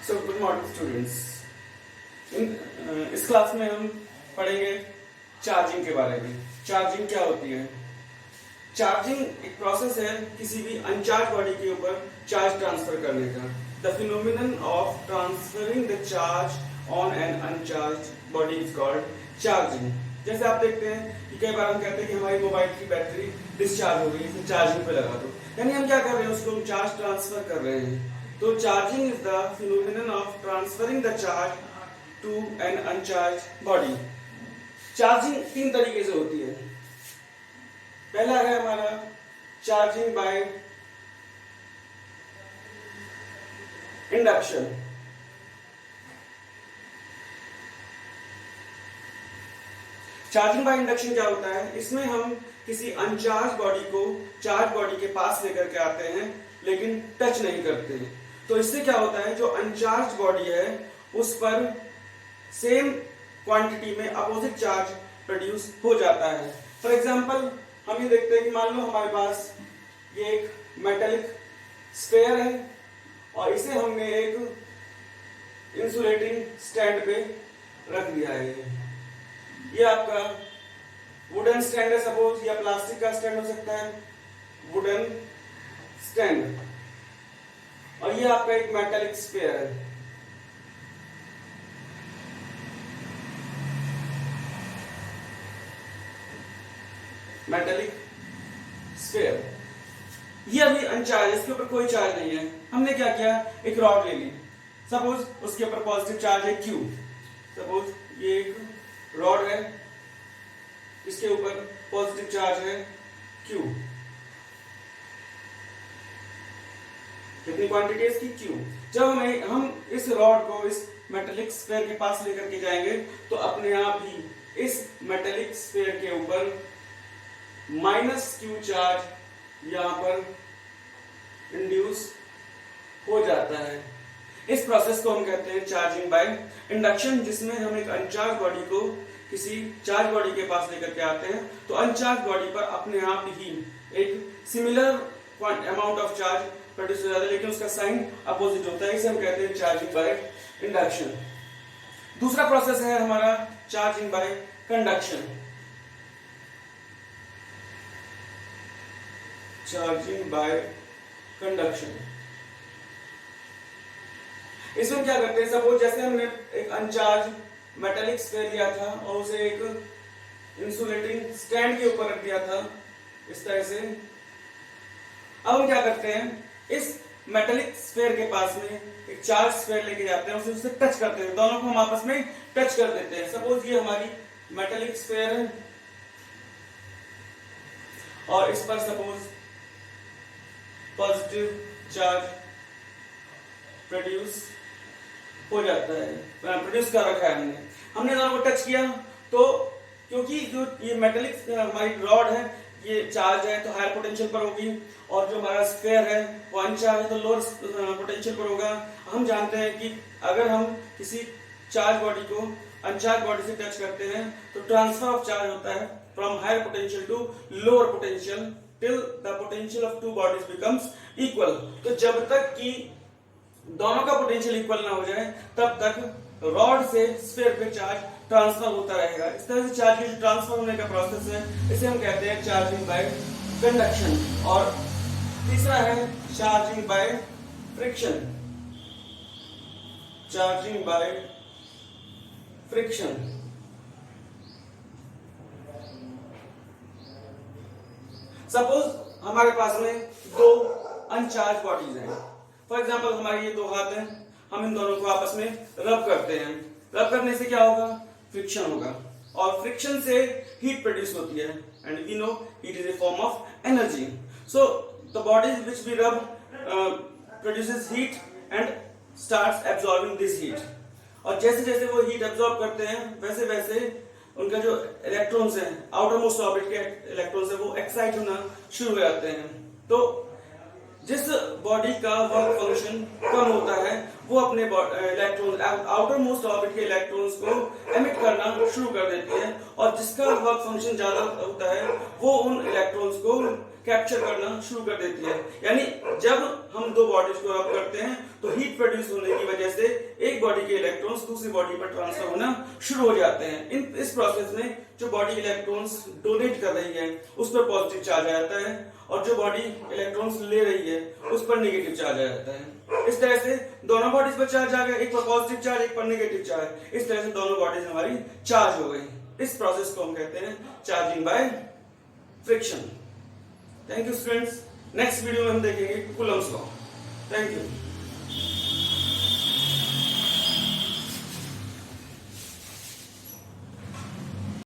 So good morning students. इस class में हम पढ़ेंगे चार्जिंग के बारे में। चार्जिंग क्या होती है? चार्जिंग एक प्रोसेस है किसी भी अनचार्ज बॉडी के ऊपर चार्ज ट्रांसफर करने का। The phenomenon of transferring the charge on an uncharge body is called charging. जैसे आप देखते हैं कि कई बार हम कहते हैं कि हमारी मोबाइल की बैटरी डिस्चार्ज हो गई, इसे चार्जिंग पे लगा दो, यानी हम क्या कर रहे हैं, उसको हम चार्ज ट्रांसफर कर रहे हैं। तो charging is the phenomenon of transferring the charge to an uncharge body. Charging तीन तरीके से होती है। पहला है हमारा charging by induction. Charging by induction क्या होता है? इसमें हम किसी अनचार्ज बॉडी को चार्ज बॉडी के पास लेकर के आते हैं लेकिन टच नहीं करते। तो इससे क्या होता है, जो अनचार्ज बॉडी है उस पर सेम क्वांटिटी में अपोजिट चार्ज प्रोड्यूस हो जाता है। फॉर एग्जांपल हम ये देखते हैं कि मान लो हमारे पास ये एक मेटेलिक स्फीयर है और इसे हमने एक इंसुलेटिंग स्टैंड पे रख दिया है। ये आपका वुडन स्टैंड है सपोज, या प्लास्टिक का स्टैंड हो सकता है, वुडन स्टैंड, और ये आपका एक मेटेलिक स्फीयर है। मेटेलिक स्फीयर ये अभी अनचार्ज, इसके ऊपर कोई चार्ज नहीं है। हमने क्या किया, एक रॉड ले ली, सपोज उसके ऊपर पॉजिटिव चार्ज है Q। सपोज ये एक रॉड है, इसके ऊपर पॉजिटिव चार्ज है Q। कितनी क्वांटिटी है इसकी? Q। जब हम इस रॉड को इस मेटेलिक स्फीयर के पास लेकर के जाएंगे तो अपने आप ही इस मेटेलिक स्फीयर के ऊपर -Q चार्ज यहां पर इंड्यूस हो जाता है। इस प्रोसेस को हम कहते हैं चार्जिंग बाय इंडक्शन, जिसमें हम एक अनचार्ज बॉडी को किसी चार्ज बॉडी के पास लेकर के आते हैं तो अनचार्ज बॉडी पर अपने आप ही एक similar amount of charge produce हो जाता है, लेकिन उसका साइन अपोजिट होता है। इसे हम कहते हैं चार्जिंग बाय इंडक्शन। दूसरा प्रोसेस है हमारा charging bye conduction. Charging by conduction, इसमें क्या करते हैं, सपोज जैसे हमने एक अनचार्ज मेटेलिक स्फीयर लिया था और उसे एक इंसुलेटिंग स्टैंड के ऊपर रख दिया था इस तरह से। अब हम क्या करते हैं, इस मेटेलिक स्फीयर के पास में एक चार्ज स्फीयर लेके जाते हैं, उसे टच करते हैं, दोनों को हम आपस में टच कर देते हैं। सपोज ये हमारी मेटेलिक स्फीयर है और इस पर सपोज पॉजिटिव चार्ज प्रोड्यूस हो जाता है, प्रोड्यूस कर रखा है हमने दोनों को टच किया। तो क्योंकि जो ये मेटेलिक हमारी रॉड है ये चार्ज है तो हायर पोटेंशियल पर होगी, और जो हमारा स्फीयर है वो अनचार्ज है तो लोअर पोटेंशियल पर होगा। हम जानते हैं कि अगर हम किसी चार्ज बॉडी को अनचार्ज बॉडी से टच करते हैं तो ट्रांसफर ऑफ चार्ज होता है from higher potential to lower potential till the potential of two bodies becomes equal. तो जब तक कि दोनों का पोटेंशियल इक्वल ना हो जाए तब तक रॉड से स्फीयर पे चार्ज ट्रांसफर होता रहेगा। इस तरह से चार्ज के ट्रांसफर होने का प्रोसेस है, इसे हम कहते हैं चार्जिंग बाय कंडक्शन। और तीसरा है charging by friction. Charging by friction, suppose हमारे पास में दो अनचार्ज बॉडीज हैं। फॉर एग्जाम्पल हमारे ये दो हाथ हैं, हम इन दोनों को आपस में रब करते हैं। रब करने से क्या होगा, फ्रिक्शन होगा, और फ्रिक्शन से हीट प्रोड्यूस होती है, and we know heat is a form of energy. So the bodies which we rub produces heat and starts absorbing this heat. और जैसे जैसे वो हीट एब्जॉर्ब करते हैं वैसे वैसे उनका जो इलेक्ट्रॉन्स हैं, आउटर मोस्ट ऑर्बिट के इलेक्ट्रॉन्स हैं, वो एक्साइट होना शुरू हो जाते हैं। तो जिस बॉडी का वर्क फंक्शन कम होता है वो अपने इलेक्ट्रॉन आउटर मोस्ट ऑर्बिट के इलेक्ट्रॉन्स को एमिट करना शुरू कर देती है, और जिसका वर्क फंक्शन ज्यादा होता है वो उन इलेक्ट्रॉन्स को कैप्चर करना शुरू कर देती है। यानी जब हम दो बॉडीज को रब करते हैं तो हीट प्रोड्यूस होने की वजह से एक बॉडी के इलेक्ट्रॉन्स दूसरी बॉडी पर ट्रांसफर होना शुरू हो जाते हैं। इस प्रोसेस में जो बॉडी इलेक्ट्रॉन्स डोनेट कर रही है उस पर पॉजिटिव चार्ज आ जाता है और जो बॉडी इलेक्ट्रॉन्स ले रही है उस पर नेगेटिव चार्ज आ जाता है। इस तरह से दोनों बॉडीज पर चार्ज आ गया, एक पर पॉजिटिव चार्ज एक पर नेगेटिव चार्ज। इस तरह से दोनों बॉडीज हमारी चार्ज हो गई। इस प्रोसेस को हम कहते हैं charging by friction. Thank you students. Next video में हम देखेंगे कूलम्स लॉ। Thank you.